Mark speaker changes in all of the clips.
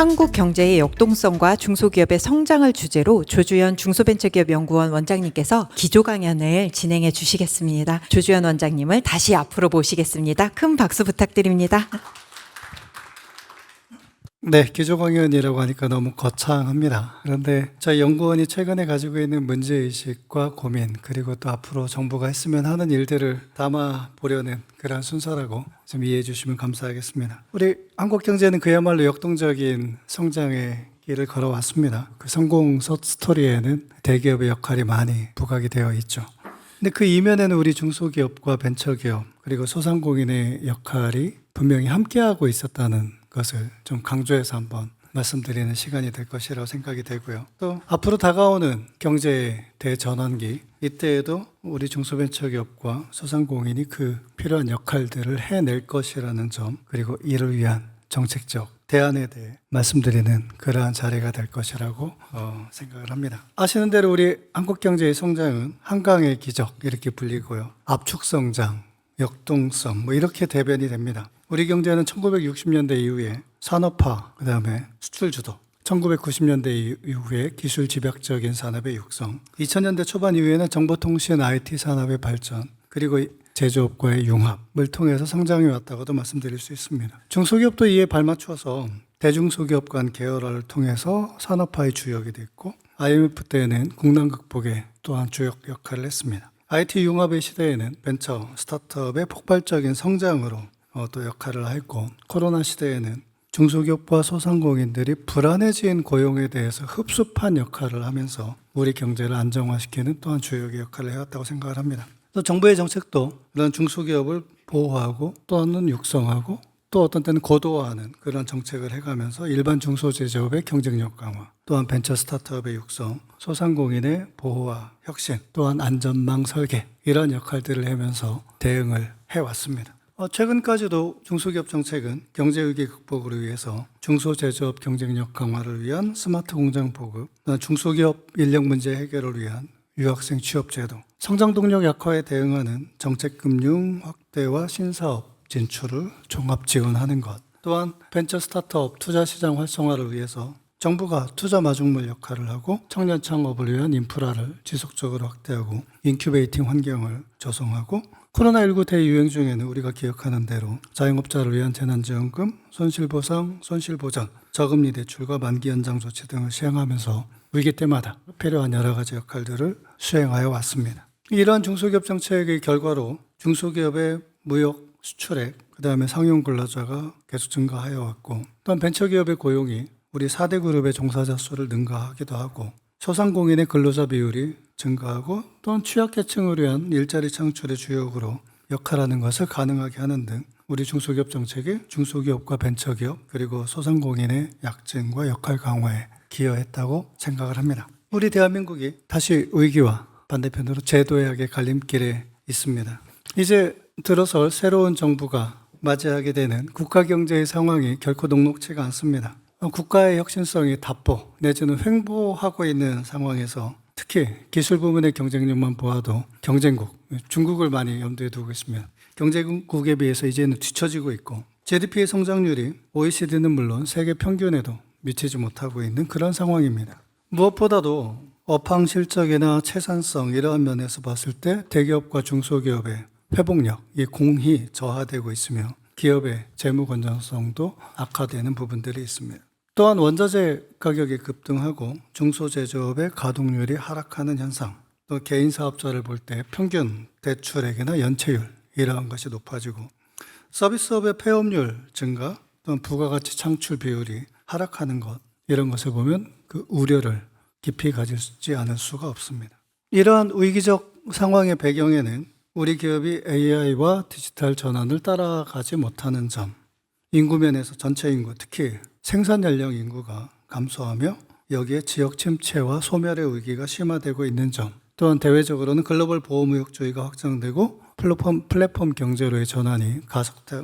Speaker 1: 한국 경제의 역동성과 중소기업의 성장을 주제로 조주현 중소벤처기업연구원 원장님께서 기조 강연을 진행해 주시겠습니다. 조주현 원장님을 다시 앞으로 모시겠습니다. 큰 박수 부탁드립니다.
Speaker 2: 네, 기조 강연이라고 하니까 너무 거창합니다. 그런데 저희 연구원이 최근에 가지고 있는 문제의식과 고민, 그리고 또 앞으로 정부가 했으면 하는 일들을 담아 보려는 그런 순서라고 좀 이해해 주시면 감사하겠습니다. 우리 한국 경제는 그야말로 역동적인 성장의 길을 걸어왔습니다. 그 성공 스토리에는 대기업의 역할이 많이 부각이 되어 있죠. 근데 그 이면에는 우리 중소기업과 벤처기업, 그리고 소상공인의 역할이 분명히 함께하고 있었다는 것을 좀 강조해서 한번 말씀드리는 시간이 될 것이라고 생각이 되고요. 또 앞으로 다가오는 경제의 대전환기, 이때에도 우리 중소벤처기업과 소상공인이 그 필요한 역할들을 해낼 것이라는 점, 그리고 이를 위한 정책적 대안에 대해 말씀드리는 그러한 자리가 될 것이라고 생각을 합니다. 아시는 대로 우리 한국 경제의 성장은 한강의 기적 이렇게 불리고요. 압축성장, 역동성 이렇게 대변이 됩니다. 우리 경제는 1960년대 이후에 산업화, 그 다음에 수출 주도, 1990년대 이후에 기술 집약적인 산업의 육성, 2000년대 초반 이후에는 정보통신 IT 산업의 발전, 그리고 제조업과의 융합을 통해서 성장해 왔다고도 말씀드릴 수 있습니다. 중소기업도 이에 발맞춰서 대중소기업 간 계열화를 통해서 산업화의 주역이 됐고, IMF 때에는 국난 극복에 또한 주역 역할을 했습니다. IT 융합의 시대에는 벤처, 스타트업의 폭발적인 성장으로 또 역할을 했고, 코로나 시대에는 중소기업과 소상공인들이 불안해진 고용에 대해서 흡수판 역할을 하면서 우리 경제를 안정화시키는 또한 주역의 역할을 해왔다고 생각을 합니다. 또 정부의 정책도 이런 중소기업을 보호하고 또는 육성하고 또 어떤 때는 고도화하는 그런 정책을 해가면서 일반 중소제조업의 경쟁력 강화, 또한 벤처 스타트업의 육성, 소상공인의 보호와 혁신, 또한 안전망 설계 이런 역할들을 하면서 대응을 해왔습니다. 최근까지도 중소기업 정책은 경제위기 극복을 위해서 중소제조업 경쟁력 강화를 위한 스마트 공장 보급, 중소기업 인력 문제 해결을 위한 유학생 취업제도, 성장동력 약화에 대응하는 정책금융 확대와 신사업 진출을 종합 지원하는 것, 또한 벤처 스타트업 투자시장 활성화를 위해서 정부가 투자 마중물 역할을 하고 청년 창업을 위한 인프라를 지속적으로 확대하고 인큐베이팅 환경을 조성하고, 코로나19 대유행 중에는 우리가 기억하는 대로 자영업자를 위한 재난지원금, 손실보상, 손실보전, 저금리 대출과 만기 연장 조치 등을 시행하면서 위기 때마다 필요한 여러 가지 역할들을 수행하여 왔습니다. 이러한 중소기업 정책의 결과로 중소기업의 무역 수출액, 그 다음에 상용 근로자가 계속 증가하여 왔고, 또한 벤처기업의 고용이 우리 4대 그룹의 종사자 수를 능가하기도 하고, 소상공인의 근로자 비율이 증가하고, 또한 취약계층을 위한 일자리 창출의 주역으로 역할하는 것을 가능하게 하는 등 우리 중소기업 정책이 중소기업과 벤처기업 그리고 소상공인의 약증과 역할 강화에 기여했다고 생각을 합니다. 우리 대한민국이 다시 위기와 반대편으로 제도약의 갈림길에 있습니다. 이제 들어설 새로운 정부가 맞이하게 되는 국가 경제의 상황이 결코 녹록치가 않습니다. 국가의 혁신성이 답보 내지는 횡보하고 있는 상황에서 특히 기술 부문의 경쟁력만 보아도 경쟁국, 중국을 많이 염두에 두고 있습니다. 경쟁국에 비해서 이제는 뒤처지고 있고, GDP의 성장률이 OECD는 물론 세계 평균에도 미치지 못하고 있는 그런 상황입니다. 무엇보다도 업황 실적이나 채산성 이러한 면에서 봤을 때 대기업과 중소기업의 회복력이 공히 저하되고 있으며 기업의 재무 건전성도 악화되는 부분들이 있습니다. 또한 원자재 가격이 급등하고 중소제조업의 가동률이 하락하는 현상, 또 개인 사업자를 볼 때 평균 대출액이나 연체율 이러한 것이 높아지고, 서비스업의 폐업률 증가, 또는 부가가치 창출 비율이 하락하는 것, 이런 것을 보면 그 우려를 깊이 가지지 않을 수가 없습니다. 이러한 위기적 상황의 배경에는 우리 기업이 AI와 디지털 전환을 따라가지 못하는 점, 인구 면에서 전체 인구, 특히 생산 연령 인구가 감소하며 여기에 지역 침체와 소멸의 위기가 심화되고 있는 점, 또한 대외적으로는 글로벌 보호무역주의가 확장되고 플랫폼 경제로의 전환이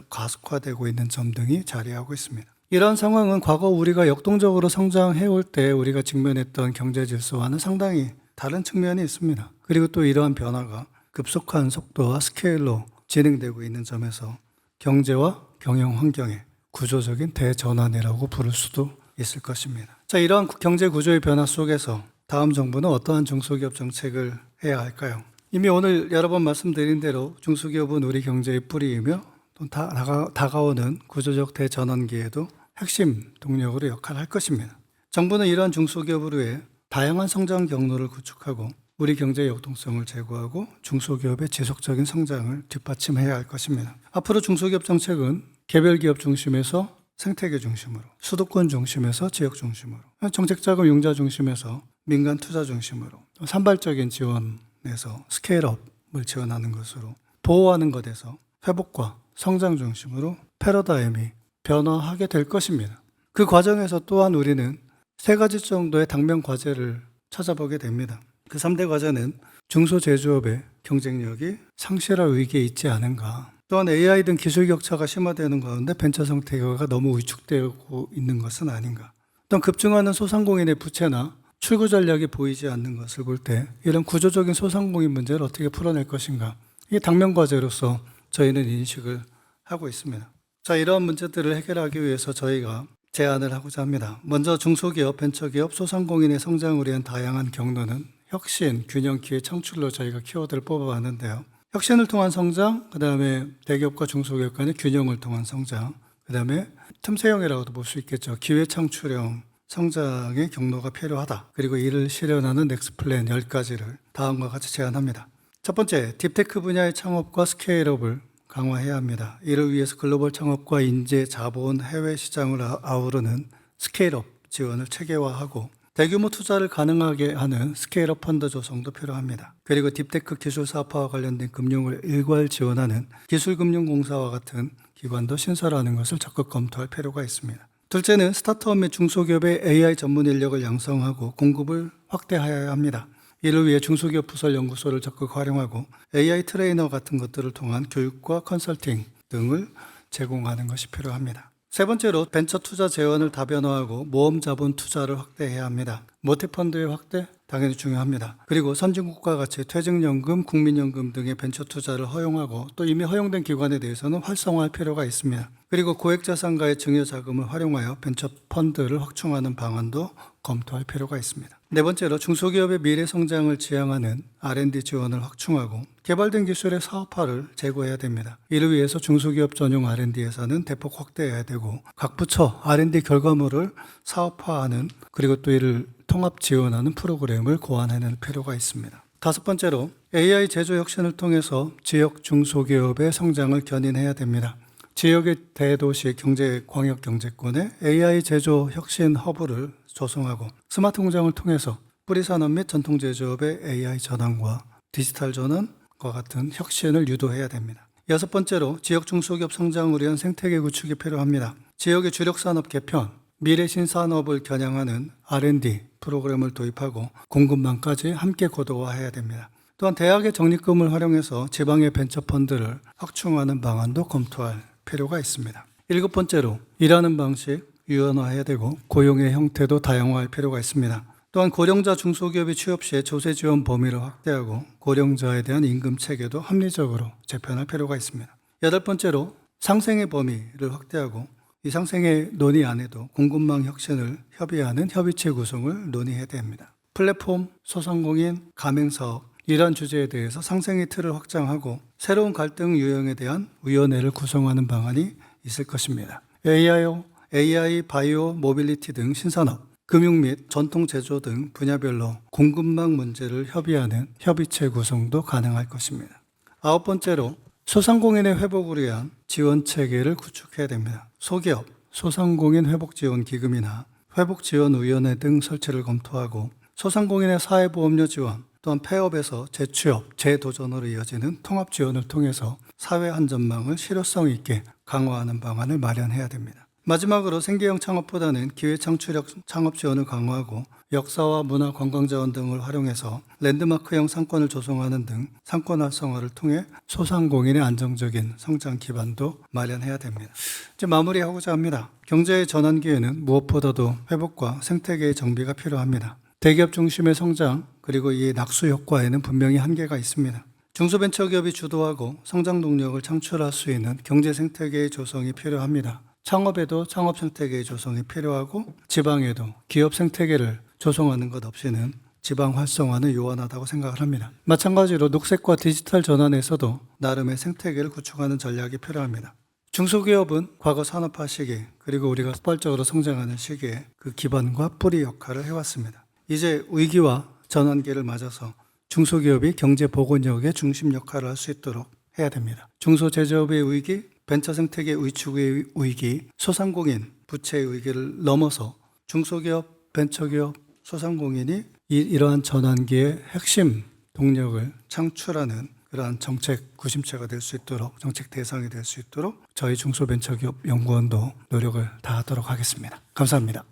Speaker 2: 가속화되고 있는 점 등이 자리하고 있습니다. 이러한 상황은 과거 우리가 역동적으로 성장해올 때 우리가 직면했던 경제 질서와는 상당히 다른 측면이 있습니다. 그리고 또 이러한 변화가 급속한 속도와 스케일로 진행되고 있는 점에서 경제와 경영 환경의 구조적인 대전환이라고 부를 수도 있을 것입니다. 자, 이러한 경제 구조의 변화 속에서 다음 정부는 어떠한 중소기업 정책을 해야 할까요? 이미 오늘 여러 번 말씀드린 대로 중소기업은 우리 경제의 뿌리이며 또 다가오는 구조적 대전환기에도 핵심 동력으로 역할을 할 것입니다. 정부는 이러한 중소기업을 위해 다양한 성장 경로를 구축하고 우리 경제의 역동성을 제고하고 중소기업의 지속적인 성장을 뒷받침해야 할 것입니다. 앞으로 중소기업 정책은 개별 기업 중심에서 생태계 중심으로, 수도권 중심에서 지역 중심으로, 정책자금 융자 중심에서 민간 투자 중심으로, 산발적인 지원에서 스케일업을 지원하는 것으로, 보호하는 것에서 회복과 성장 중심으로 패러다임이 변화하게 될 것입니다. 그 과정에서 또한 우리는 3가지 정도의 당면 과제를 찾아보게 됩니다. 그 3대 과제는 중소제조업의 경쟁력이 상실할 위기에 있지 않은가, 또한 AI 등 기술 격차가 심화되는 가운데 벤처 생태계가 너무 위축되고 있는 것은 아닌가, 또한 급증하는 소상공인의 부채나 출구 전략이 보이지 않는 것을 볼 때 이런 구조적인 소상공인 문제를 어떻게 풀어낼 것인가, 이게 당면 과제로서 저희는 인식을 하고 있습니다. 자, 이러한 문제들을 해결하기 위해서 저희가 제안을 하고자 합니다. 먼저 중소기업, 벤처기업, 소상공인의 성장을 위한 다양한 경로는 혁신, 균형, 기회, 창출로 저희가 키워드를 뽑아봤는데요. 혁신을 통한 성장, 그 다음에 대기업과 중소기업 간의 균형을 통한 성장, 그 다음에 틈새형이라고도 볼 수 있겠죠. 기회 창출형 성장의 경로가 필요하다. 그리고 이를 실현하는 넥스 플랜 10가지를 다음과 같이 제안합니다. 첫 번째, 딥테크 분야의 창업과 스케일업을 강화해야 합니다. 이를 위해서 글로벌 창업과 인재, 자본, 해외 시장을 아우르는 스케일업 지원을 체계화하고 대규모 투자를 가능하게 하는 스케일업 펀드 조성도 필요합니다. 그리고 딥테크 기술 사업화와 관련된 금융을 일괄 지원하는 기술금융공사와 같은 기관도 신설하는 것을 적극 검토할 필요가 있습니다. 둘째는 스타트업 및 중소기업의 AI 전문 인력을 양성하고 공급을 확대하여야 합니다. 이를 위해 중소기업 부설 연구소를 적극 활용하고 AI 트레이너 같은 것들을 통한 교육과 컨설팅 등을 제공하는 것이 필요합니다. 세 번째로 벤처 투자 재원을 다변화하고 모험 자본 투자를 확대해야 합니다. 모태펀드의 확대 당연히 중요합니다. 그리고 선진국과 같이 퇴직연금, 국민연금 등의 벤처 투자를 허용하고 또 이미 허용된 기관에 대해서는 활성화할 필요가 있습니다. 그리고 고액자산가의 증여자금을 활용하여 벤처 펀드를 확충하는 방안도 검토할 필요가 있습니다. 네 번째로 중소기업의 미래 성장을 지향하는 R&D 지원을 확충하고 개발된 기술의 사업화를 제고해야 됩니다. 이를 위해서 중소기업 전용 R&D 예산은 대폭 확대해야 되고 각 부처 R&D 결과물을 사업화하는 그리고 또 이를 통합 지원하는 프로그램을 고안해낼 필요가 있습니다. 다섯 번째로 AI 제조 혁신을 통해서 지역 중소기업의 성장을 견인해야 됩니다. 지역의 대도시 경제 광역 경제권에 AI 제조 혁신 허브를 조성하고 스마트 공장을 통해서 뿌리산업 및 전통 제조업의 AI 전환과 디지털 전환과 같은 혁신을 유도해야 됩니다. 여섯 번째로 지역 중소기업 성장을 위한 생태계 구축이 필요합니다. 지역의 주력 산업 개편, 미래 신산업을 겨냥하는 R&D 프로그램을 도입하고 공급망까지 함께 고도화해야 됩니다. 또한 대학의 적립금을 활용해서 지방의 벤처펀드를 확충하는 방안도 검토할 필요가 있습니다. 일곱 번째로 일하는 방식 유연화해야 되고 고용의 형태도 다양화할 필요가 있습니다. 또한 고령자 중소기업이 취업 시에 조세 지원 범위를 확대하고 고령자에 대한 임금 체계도 합리적으로 재편할 필요가 있습니다. 여덟 번째로 상생의 범위를 확대하고 이 상생의 논의 안에도 공급망 혁신을 협의하는 협의체 구성을 논의해야 됩니다. 플랫폼, 소상공인, 가맹사업 이러한 주제에 대해서 상생의 틀을 확장하고 새로운 갈등 유형에 대한 위원회를 구성하는 방안이 있을 것입니다. AI, 바이오, 모빌리티 등 신산업, 금융 및 전통 제조 등 분야별로 공급망 문제를 협의하는 협의체 구성도 가능할 것입니다. 아홉 번째로 소상공인의 회복을 위한 지원 체계를 구축해야 됩니다. 소기업, 소상공인 회복지원기금이나 회복지원위원회 등 설치를 검토하고 소상공인의 사회보험료 지원, 또한 폐업에서 재취업, 재도전으로 이어지는 통합지원을 통해서 사회 안전망을 실효성 있게 강화하는 방안을 마련해야 됩니다. 마지막으로 생계형 창업보다는 기회창출형 창업 지원을 강화하고 역사와 문화 관광자원 등을 활용해서 랜드마크형 상권을 조성하는 등 상권 활성화를 통해 소상공인의 안정적인 성장 기반도 마련해야 됩니다. 이제 마무리하고자 합니다. 경제의 전환기에는 무엇보다도 회복과 생태계의 정비가 필요합니다. 대기업 중심의 성장 그리고 이 낙수 효과에는 분명히 한계가 있습니다. 중소벤처기업이 주도하고 성장 동력을 창출할 수 있는 경제 생태계의 조성이 필요합니다. 창업에도 창업 생태계의 조성이 필요하고 지방에도 기업 생태계를 조성하는 것 없이는 지방 활성화는 요원하다고 생각을 합니다. 마찬가지로 녹색과 디지털 전환에서도 나름의 생태계를 구축하는 전략이 필요합니다. 중소기업은 과거 산업화 시기 그리고 우리가 폭발적으로 성장하는 시기에 그 기반과 뿌리 역할을 해왔습니다. 이제 위기와 전환기를 맞아서 중소기업이 경제 복원력의 중심 역할을 할 수 있도록 해야 됩니다. 중소제조업의 위기, 벤처 생태계 위축의 위기, 소상공인 부채의 위기를 넘어서 중소기업, 벤처기업, 소상공인이 이러한 전환기의 핵심 동력을 창출하는 그러한 정책 구심체가 될 수 있도록, 정책 대상이 될 수 있도록 저희 중소벤처기업 연구원도 노력을 다하도록 하겠습니다. 감사합니다.